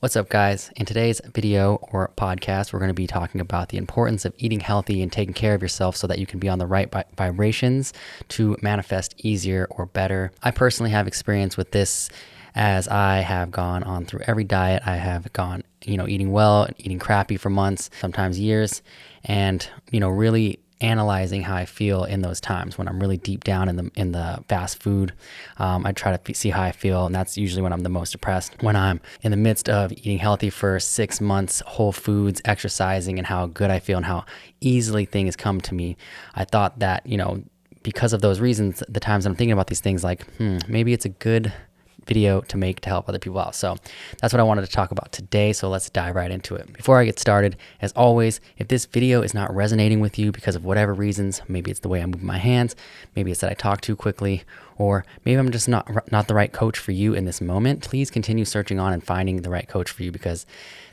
What's up, guys? In today's video or podcast, we're going to be talking about the importance of eating healthy and taking care of yourself so that you can be on the right vibrations to manifest easier or better. I personally have experience with this as I have gone on through every diet. I have gone, eating well, eating crappy for months, sometimes years, and, really analyzing how I feel in those times when I'm really deep down in the fast food. I try to see how I feel, and that's usually when I'm the most depressed. When I'm in the midst of eating healthy for 6 months, whole foods, exercising, and how good I feel and how easily things come to me, I thought that, because of those reasons, the times I'm thinking about these things, like, maybe it's a good video to make to help other people out. So that's what I wanted to talk about today. So let's dive right into it. Before I get started, as always, if this video is not resonating with you because of whatever reasons, maybe it's the way I move my hands, maybe it's that I talk too quickly, or maybe I'm just not the right coach for you in this moment, please continue searching on and finding the right coach for you, because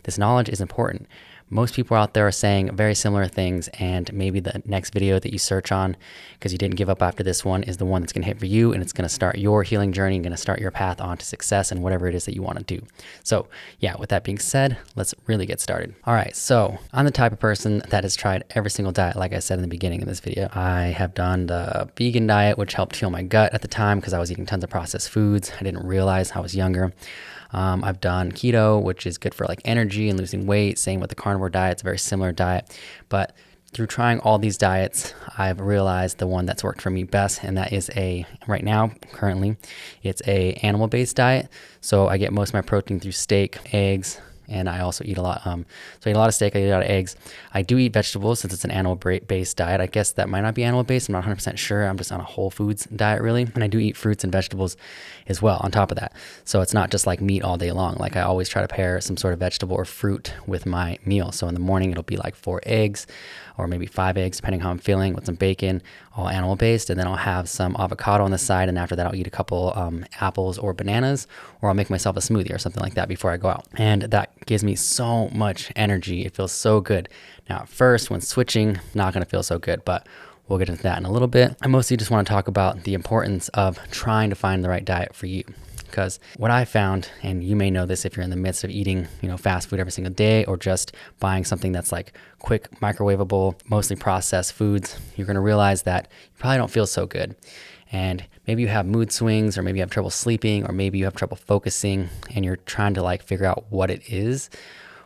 this knowledge is important. Most people out there are saying very similar things, and maybe the next video that you search on, because you didn't give up after this one, is the one that's going to hit for you, and it's going to start your healing journey and going to start your path on to success and whatever it is that you want to do. So yeah, with that being said, let's really get started. All right, so I'm the type of person that has tried every single diet, like I said in the beginning of this video. I have done the vegan diet, which helped heal my gut at the time because I was eating tons of processed foods. I didn't realize I was younger. I've done keto, which is good for like energy and losing weight. Same with the carnivore diet. It's a very similar diet. But through trying all these diets, I've realized the one that's worked for me best, and that is right now, currently, it's a animal-based diet. So I get most of my protein through steak, eggs, and I also eat a lot. So I eat a lot of steak, I eat a lot of eggs. I do eat vegetables since it's an animal-based diet. I guess that might not be animal-based. I'm not 100% sure. I'm just on a whole foods diet, really. And I do eat fruits and vegetables as well on top of that. So it's not just like meat all day long. Like I always try to pair some sort of vegetable or fruit with my meal. So in the morning, it'll be like 4 eggs or maybe 5 eggs, depending how I'm feeling, with some bacon, all animal-based. And then I'll have some avocado on the side. And after that, I'll eat a couple apples or bananas, or I'll make myself a smoothie or something like that before I go out. And that gives me so much energy. It feels so good. Now, at first, when switching, not going to feel so good, but we'll get into that in a little bit. I mostly just want to talk about the importance of trying to find the right diet for you. Because what I found, and you may know this if you're in the midst of eating, fast food every single day, or just buying something that's like quick, microwavable, mostly processed foods, you're going to realize that you probably don't feel so good. And maybe you have mood swings, or maybe you have trouble sleeping, or maybe you have trouble focusing, and you're trying to like figure out what it is.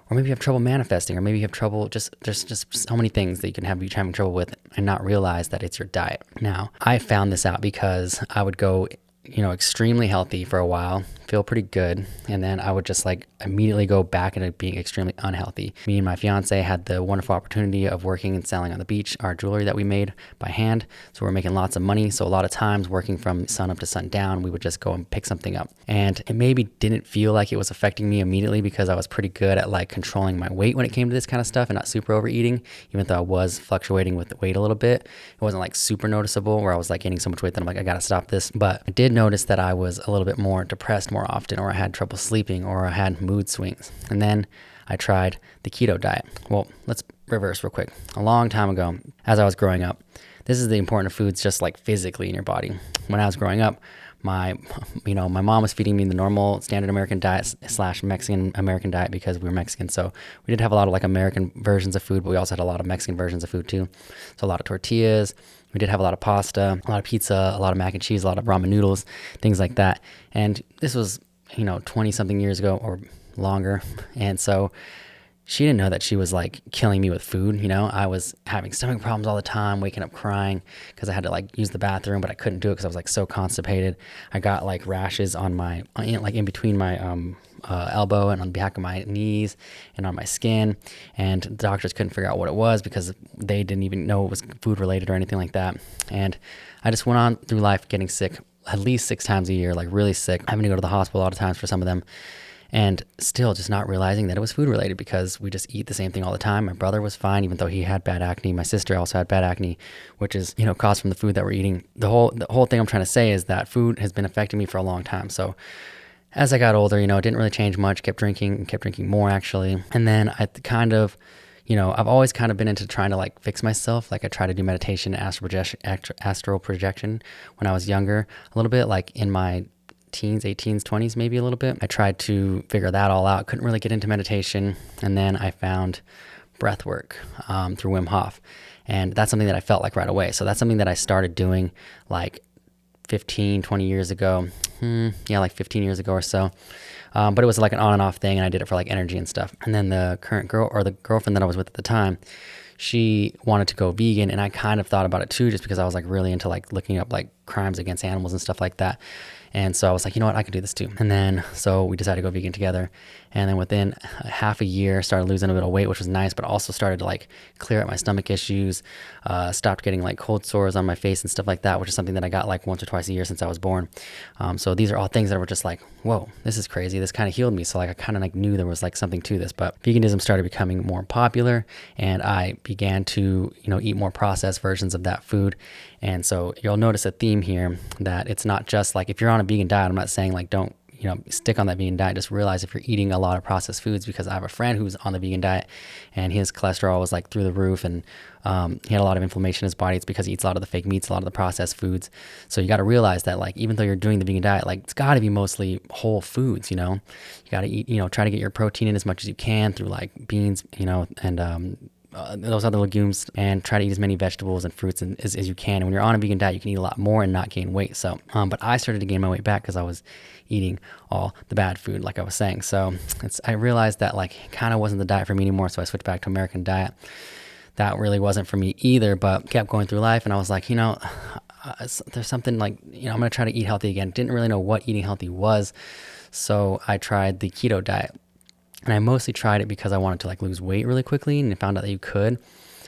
Or maybe you have trouble manifesting, or maybe you have trouble there's just so many things that you can be having trouble with and not realize that it's your diet. Now, I found this out because I would go extremely healthy for a while, feel pretty good, and then I would just like immediately go back into being extremely unhealthy. Me and my fiance had the wonderful opportunity of working and selling on the beach our jewelry that we made by hand. So we're making lots of money. So a lot of times working from sun up to sundown, we would just go and pick something up. And it maybe didn't feel like it was affecting me immediately because I was pretty good at like controlling my weight when it came to this kind of stuff and not super overeating, even though I was fluctuating with the weight a little bit. It wasn't like super noticeable where I was like gaining so much weight that I'm like, I gotta stop this. But I did notice that I was a little bit more depressed more often, or I had trouble sleeping, or I had mood swings. And then I tried the keto diet. Well, let's reverse real quick. A long time ago, as I was growing up, this is the important foods just like physically in your body. When I was growing up, my mom was feeding me the normal standard American diet / Mexican American diet because we were Mexican. So we did have a lot of like American versions of food, but we also had a lot of Mexican versions of food too. So a lot of tortillas. We did have a lot of pasta, a lot of pizza, a lot of mac and cheese, a lot of ramen noodles, things like that. And this was, 20 something years ago or longer. And so she didn't know that she was like killing me with food. I was having stomach problems all the time, waking up crying because I had to like use the bathroom, but I couldn't do it because I was like so constipated. I got like rashes on my, like in between my elbow and on the back of my knees and on my skin. And the doctors couldn't figure out what it was because they didn't even know it was food related or anything like that. And I just went on through life getting sick at least 6 times a year, like really sick, having to go to the hospital a lot of times for some of them. And still just not realizing that it was food related because we just eat the same thing all the time. My brother was fine, even though he had bad acne. My sister also had bad acne, which is, caused from the food that we're eating. The whole thing I'm trying to say is that food has been affecting me for a long time. So as I got older, it didn't really change much, kept drinking more actually. And then I kind of, I've always kind of been into trying to like fix myself. Like I try to do meditation, astral projection when I was younger, a little bit like in my teens, 18s, 20s, maybe a little bit. I tried to figure that all out. Couldn't really get into meditation. And then I found breath work through Wim Hof. And that's something that I felt like right away. So that's something that I started doing like 20 years ago. Like 15 years ago or so. But it was like an on and off thing, and I did it for like energy and stuff. And then the current girl, or the girlfriend that I was with at the time, she wanted to go vegan, and I kind of thought about it too, just because I was like really into like looking up like crimes against animals and stuff like that. And so I was like, you know what, I can do this too. And then so we decided to go vegan together. And then within half a year, started losing a bit of weight, which was nice, but also started to like clear up my stomach issues, stopped getting like cold sores on my face and stuff like that, which is something that I got like once or twice a year since I was born. So these are all things that were just like, whoa, this is crazy. This kind of healed me. So like I kind of like knew there was like something to this, but veganism started becoming more popular, and I began to, eat more processed versions of that food. And so you'll notice a theme here that it's not just like, if you're on a vegan diet, I'm not saying like don't, stick on that vegan diet. Just realize if you're eating a lot of processed foods, because I have a friend who's on the vegan diet and his cholesterol was like through the roof, and he had a lot of inflammation in his body. It's because he eats a lot of the fake meats, a lot of the processed foods. So you got to realize that like, even though you're doing the vegan diet, like it's got to be mostly whole foods, you got to eat, try to get your protein in as much as you can through like beans, and those other legumes, and try to eat as many vegetables and fruits as you can. And when you're on a vegan diet, you can eat a lot more and not gain weight. So, but I started to gain my weight back because I was eating all the bad food, like I was saying. So I realized that like kind of wasn't the diet for me anymore. So I switched back to American diet. That really wasn't for me either, but kept going through life. And I was like, there's something like, I'm going to try to eat healthy again. Didn't really know what eating healthy was. So I tried the keto diet. And I mostly tried it because I wanted to like lose weight really quickly, and I found out that you could,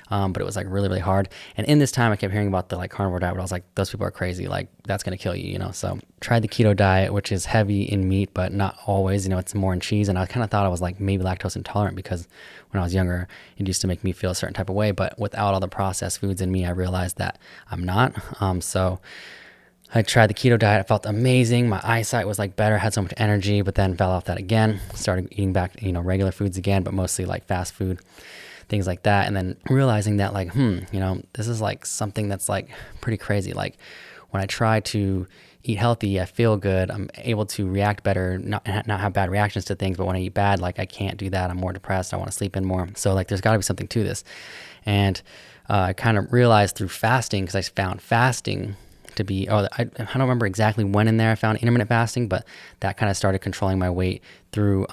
but it was like really, really hard. And in this time I kept hearing about the like carnivore diet, but I was like, those people are crazy. Like that's going to kill you, So tried the keto diet, which is heavy in meat, but not always, it's more in cheese. And I kind of thought I was like maybe lactose intolerant, because when I was younger, it used to make me feel a certain type of way, but without all the processed foods in me, I realized that I'm not. So I tried the keto diet. I felt amazing. My eyesight was like better, had so much energy, but then fell off that again. Started eating back, regular foods again, but mostly like fast food, things like that. And then realizing that like, this is like something that's like pretty crazy. Like when I try to eat healthy, I feel good. I'm able to react better, not have bad reactions to things. But when I eat bad, like I can't do that. I'm more depressed. I want to sleep in more. So like there's got to be something to this. And I kind of realized through fasting, because I found fasting to be, I don't remember exactly when in there I found intermittent fasting, but that kind of started controlling my weight through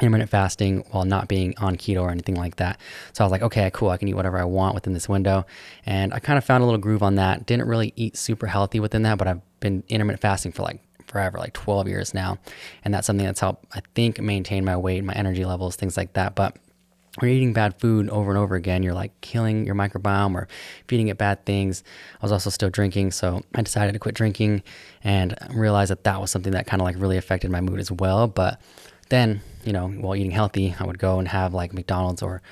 intermittent fasting while not being on keto or anything like that. So I was like, okay, cool, I can eat whatever I want within this window. And I kind of found a little groove on that. Didn't really eat super healthy within that, but I've been intermittent fasting for like forever, like 12 years now. And that's something that's helped, I think, maintain my weight, my energy levels, things like that. But when you're eating bad food over and over again, you're like killing your microbiome or feeding it bad things. I was also still drinking, so I decided to quit drinking and realized that was something that kind of like really affected my mood as well. But then, while eating healthy, I would go and have like McDonald's or,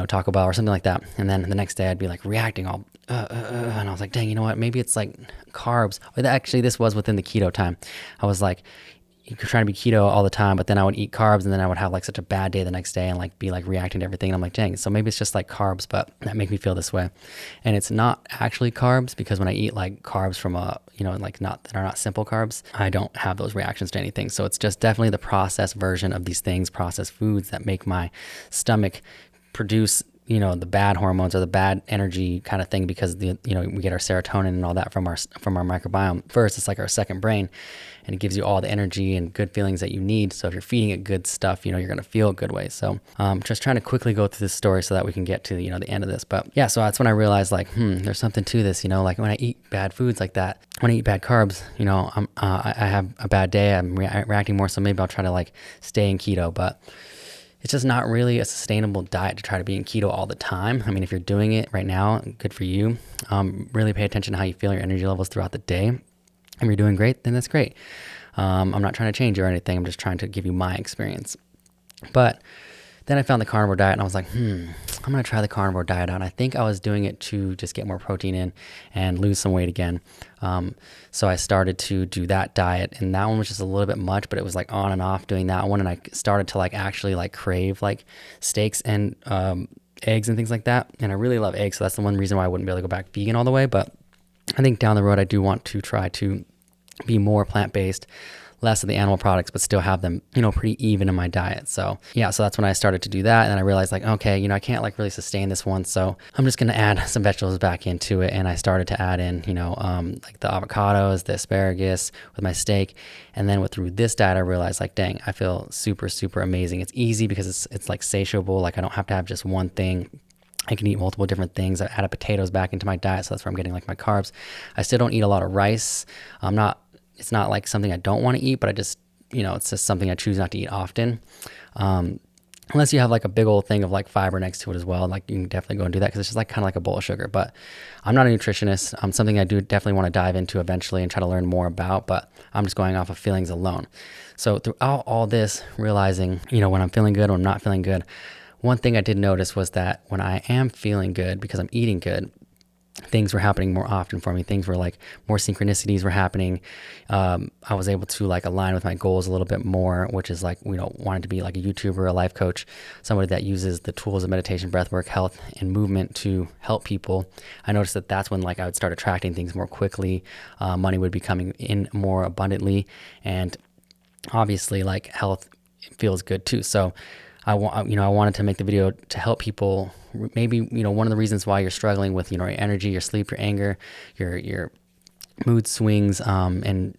Taco Bell or something like that. And then the next day I'd be like reacting all, and I was like, dang, you know what? Maybe it's like carbs. Actually, this was within the keto time. I was like, you could try to be keto all the time, but then I would eat carbs, and then I would have like such a bad day the next day and like be like reacting to everything. And I'm like, dang, so maybe it's just like carbs, but that make me feel this way. And it's not actually carbs, because when I eat like carbs from like that are not simple carbs, I don't have those reactions to anything. So it's just definitely the processed version of these things, processed foods, that make my stomach produce the bad hormones or the bad energy kind of thing, because we get our serotonin and all that from our microbiome. First, it's like our second brain, and it gives you all the energy and good feelings that you need. So if you're feeding it good stuff, you're going to feel a good way. So just trying to quickly go through this story so that we can get to the end of this. But yeah, so that's when I realized like, there's something to this. Like when I eat bad foods like that, when I eat bad carbs, I have a bad day. I'm reacting more. So maybe I'll try to like stay in keto, but it's just not really a sustainable diet to try to be in keto all the time. I mean, if you're doing it right now, good for you. Really pay attention to how you feel, your energy levels throughout the day. If you're doing great, then that's great. I'm not trying to change you or anything. I'm just trying to give you my experience. But then I found the carnivore diet, and I was like, I'm going to try the carnivore diet out. And I think I was doing it to just get more protein in and lose some weight again. So I started to do that diet, and that one was just a little bit much, but it was like on and off doing that one. And I started to like actually like crave like steaks and eggs and things like that. And I really love eggs. So that's the one reason why I wouldn't be able to go back vegan all the way. But I think down the road, I do want to try to be more plant-based, less of the animal products, but still have them, pretty even in my diet. So yeah, so that's when I started to do that. And then I realized like, okay, I can't like really sustain this one. So I'm just going to add some vegetables back into it. And I started to add in, like the avocados, the asparagus with my steak. And then through this diet, I realized like, dang, I feel super, super amazing. It's easy because it's like satiable. Like I don't have to have just one thing. I can eat multiple different things. I added potatoes back into my diet. So that's where I'm getting like my carbs. I still don't eat a lot of rice. It's not like something I don't want to eat, but I just, it's just something I choose not to eat often. Unless you have like a big old thing of like fiber next to it as well. Like you can definitely go and do that because it's just like kind of like a bowl of sugar. But I'm not a nutritionist. Something I do definitely want to dive into eventually and try to learn more about, but I'm just going off of feelings alone. So throughout all this, realizing, when I'm feeling good or I'm not feeling good, one thing I did notice was that when I am feeling good because I'm eating good, things were happening more often for me. Things were like more synchronicities were happening. I was able to like align with my goals a little bit more, which is like, wanting to be like a YouTuber, a life coach, somebody that uses the tools of meditation, breathwork, health, and movement to help people. I noticed that that's when like I would start attracting things more quickly. Money would be coming in more abundantly. And obviously like health feels good too. So I wanted to make the video to help people. Maybe, one of the reasons why you're struggling with, your energy, your sleep, your anger, your mood swings, and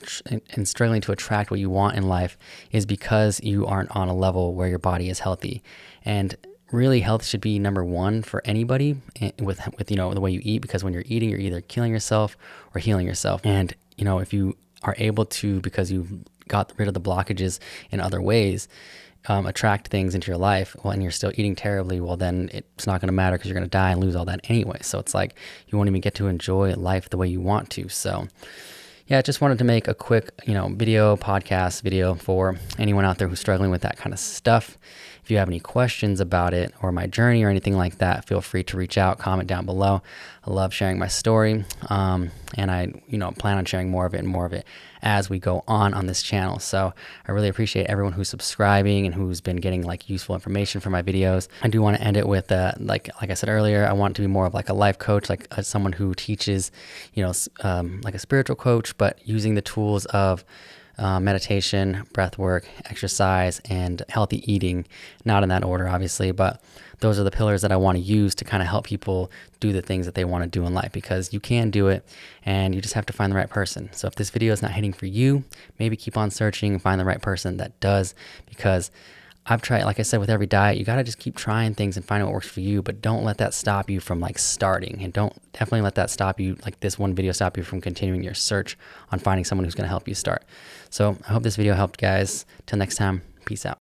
struggling to attract what you want in life is because you aren't on a level where your body is healthy. And really health should be number one for anybody with, the way you eat, because when you're eating, you're either killing yourself or healing yourself. And, if you are able to, because you've got rid of the blockages in other ways, attract things into your life, and you're still eating terribly, well, then it's not going to matter because you're going to die and lose all that anyway. So it's like you won't even get to enjoy life the way you want to. So yeah, I just wanted to make a quick, podcast video for anyone out there who's struggling with that kind of stuff. If you have any questions about it or my journey or anything like that, feel free to reach out, comment down below. I love sharing my story, and I, plan on sharing more of it as we go on this channel. So I really appreciate everyone who's subscribing and who's been getting like useful information from my videos. I do want to end it with, like I said earlier, I want to be more of like a life coach, like someone who teaches, like a spiritual coach, but using the tools of meditation, breath work, exercise, and healthy eating. Not in that order, obviously, but those are the pillars that I want to use to kind of help people do the things that they want to do in life, because you can do it and you just have to find the right person. So if this video is not hitting for you, maybe keep on searching and find the right person that does, because I've tried, like I said, with every diet, you got to just keep trying things and find what works for you, but don't let that stop you from like starting, and don't definitely let that stop you, like this one video, stop you from continuing your search on finding someone who's going to help you start. So I hope this video helped, guys. Till next time, peace out.